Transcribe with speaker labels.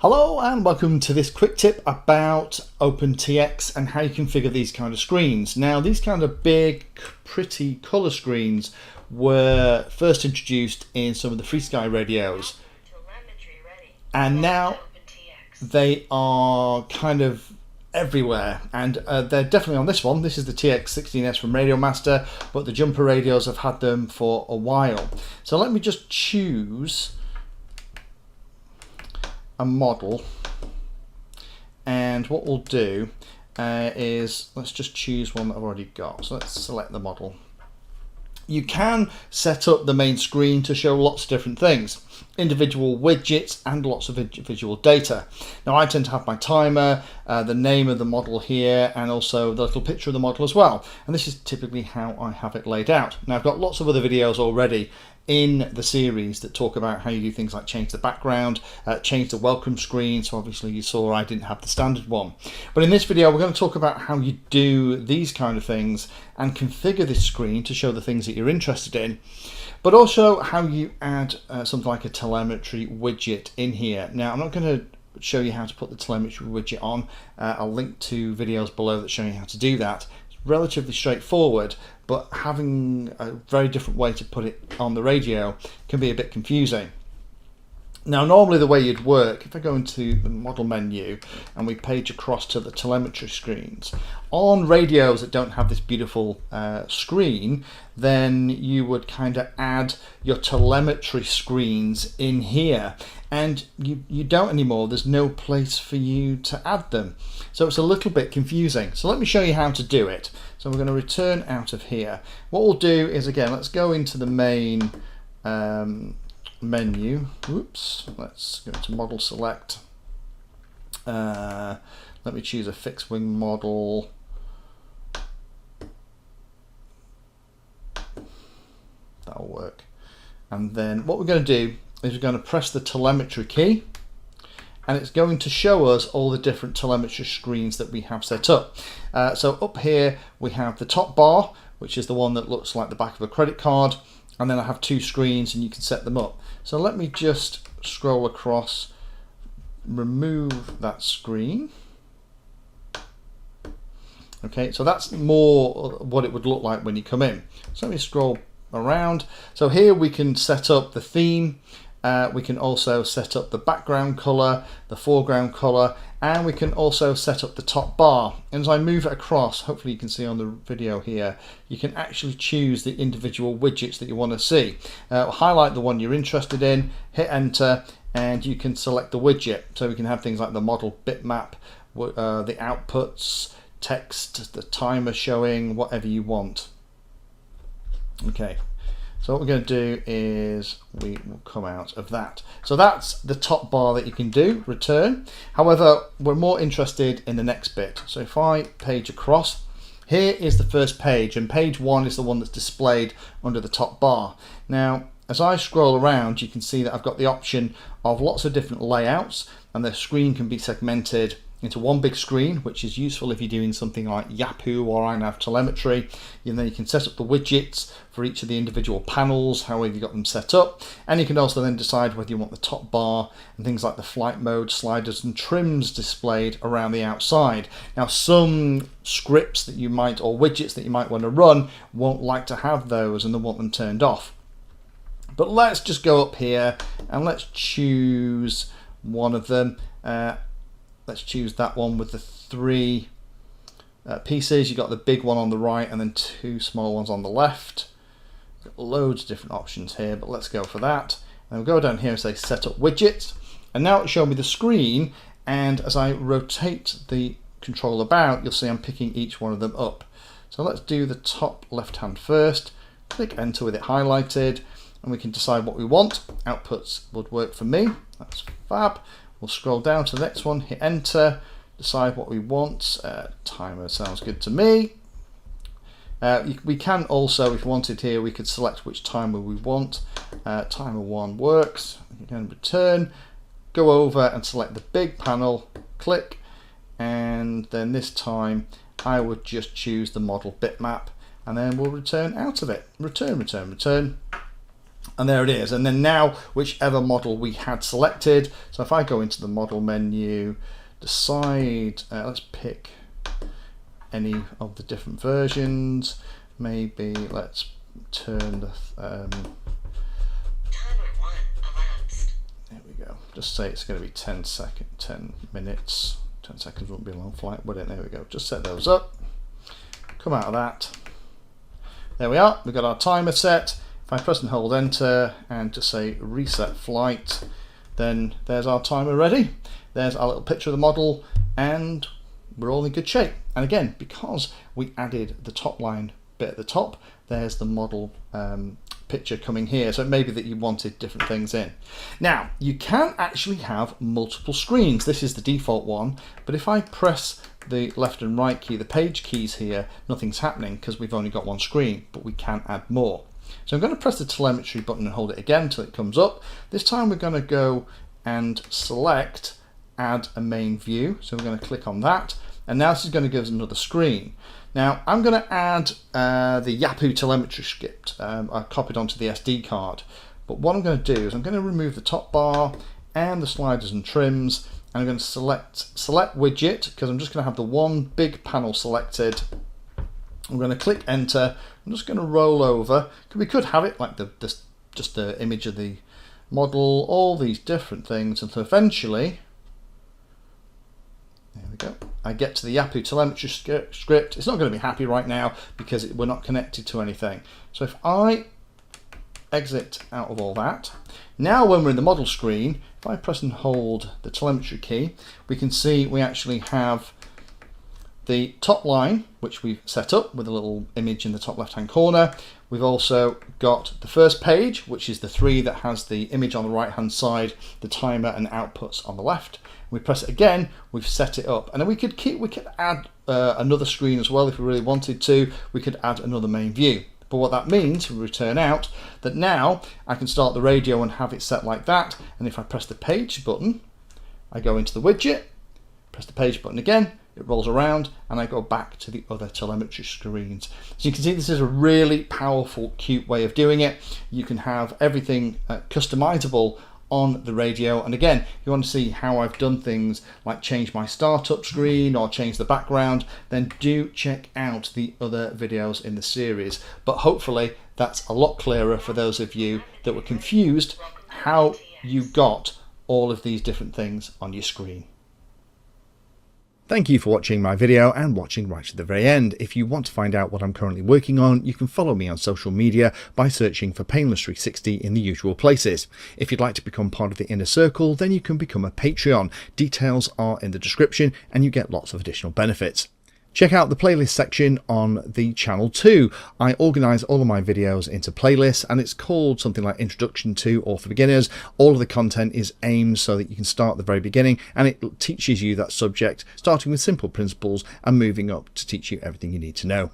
Speaker 1: Hello and welcome to this quick tip about OpenTX and how you configure these kind of screens. Now these kind of big, pretty colour screens were first introduced in some of the FrSky radios, and now they are kind of everywhere, and they're definitely on this one. This is the TX16S from RadioMaster, but the jumper radios have had them for a while. So let me just choose a model, and what we'll do is let's just choose one that I've already got. So let's select the model. You can set up the main screen to show lots of different things, individual widgets and lots of visual data. Now I tend to have my timer, the name of the model here, and also the little picture of the model as well, and this is typically how I have it laid out. Now I've got lots of other videos already in the series that talk about how you do things like change the background, change the welcome screen. So obviously you saw I didn't have the standard one, but in this video we're going to talk about how you do these kind of things and configure this screen to show the things that you're interested in, but also how you add something like a telemetry widget in here. Now I'm not going to show you how to put the telemetry widget on. I'll link to videos below that show you how to do that. It's relatively straightforward, but having a very different way to put it on the radio can be a bit confusing. Now normally the way you'd work, if I go into the model menu and we page across to the telemetry screens, on radios that don't have this beautiful screen, then you would kind of add your telemetry screens in here, and you don't anymore. There's no place for you to add them, so it's a little bit confusing. So let me show you how to do it. So we're going to return out of here. What we'll do is, again, let's go into the main menu. Oops, let's go to model select. Let me choose a fixed wing model. That'll work. And then what we're going to do is we're going to press the telemetry key, and it's going to show us all the different telemetry screens that we have set up. So up here we have the top bar, which is the one that looks like the back of a credit card, and then I have two screens and you can set them up. So let me just scroll across, remove that screen. Okay, so that's more what it would look like when you come in. So let me scroll around. So here we can set up the theme. We can also set up the background color, the foreground color, and we can also set up the top bar. And as I move it across, hopefully you can see on the video here, you can actually choose the individual widgets that you want to see. Highlight the one you're interested in, hit enter, and you can select the widget. So we can have things like the model bitmap, the outputs, text, the timer showing, whatever you want. Okay. So what we're going to do is we will come out of that. So that's the top bar that you can do, return. However, we're more interested in the next bit. So if I page across, here is the first page, and page one is the one that's displayed under the top bar. Now, as I scroll around, you can see that I've got the option of lots of different layouts, and the screen can be segmented into one big screen, which is useful if you're doing something like Yahoo or iNav telemetry. And then you can set up the widgets for each of the individual panels, however you got them set up, and you can also then decide whether you want the top bar and things like the flight mode, sliders and trims displayed around the outside. Now some scripts that you might, or widgets that you might want to run, won't like to have those and they want them turned off. But let's just go up here and let's choose one of them. Let's choose that one with the three pieces. You've got the big one on the right and then two small ones on the left. Got loads of different options here, but let's go for that. And we'll go down here and say set up widgets. And now it's showing me the screen, and as I rotate the control about, you'll see I'm picking each one of them up. So let's do the top left hand first. Click enter with it highlighted, and we can decide what we want. Outputs would work for me. That's fab. We'll scroll down to the next one, hit enter, decide what we want. Timer sounds good to me. We can also, if we wanted here, we could select which timer we want. Timer 1 works. Again, return, go over and select the big panel, click, and then this time I would just choose the model bitmap, and then we'll return out of it. Return, return, return. And there it is. And then now, whichever model we had selected, so if I go into the model menu, decide, let's pick any of the different versions. Maybe let's turn the there we go. Just say it's going to be 10 minutes. 10 seconds won't be a long flight, would it? There we go. Just set those up. Come out of that. There we are. We've got our timer set. If I press and hold enter and just say reset flight, then there's our timer ready. There's our little picture of the model, and we're all in good shape. And again, because we added the top line bit at the top, there's the model picture coming here. So it may be that you wanted different things in. Now, you can actually have multiple screens. This is the default one, but if I press the left and right key, the page keys here, nothing's happening because we've only got one screen, but we can add more. So I'm going to press the telemetry button and hold it again until it comes up. This time we're going to go and select add a main view. So we're going to click on that, and now this is going to give us another screen. Now I'm going to add the Yahoo telemetry script. I copied onto the SD card, but what I'm going to do is I'm going to remove the top bar and the sliders and trims, and I'm going to select widget because I'm just going to have the one big panel selected. I'm going to click enter. I'm just going to roll over. We could have it like just the image of the model, all these different things, until eventually, there we go, I get to the Yahoo telemetry script. It's not going to be happy right now because we're not connected to anything. So if I exit out of all that, now when we're in the model screen, if I press and hold the telemetry key, we can see we actually have the top line, which we've set up with a little image in the top left hand corner. We've also got the first page, which is the 3 that has the image on the right hand side, the timer and outputs on the left. We press it again, we've set it up, and then we could add another screen as well if we really wanted to. We could add another main view. But what that means, we return out that now I can start the radio and have it set like that. And if I press the page button, I go into the widget, press the page button again, it rolls around, and I go back to the other telemetry screens. So you can see this is a really powerful, cute way of doing it. You can have everything customizable on the radio. And again, if you want to see how I've done things like change my startup screen or change the background, then do check out the other videos in the series. But hopefully that's a lot clearer for those of you that were confused how you got all of these different things on your screen. Thank you for watching my video and watching right to the very end. If you want to find out what I'm currently working on, you can follow me on social media by searching for Painless360 in the usual places. If you'd like to become part of the inner circle, then you can become a Patreon. Details are in the description and you get lots of additional benefits. Check out the playlist section on the channel too. I organise all of my videos into playlists, and it's called something like Introduction to or for Beginners. All of the content is aimed so that you can start at the very beginning, and it teaches you that subject, starting with simple principles and moving up to teach you everything you need to know.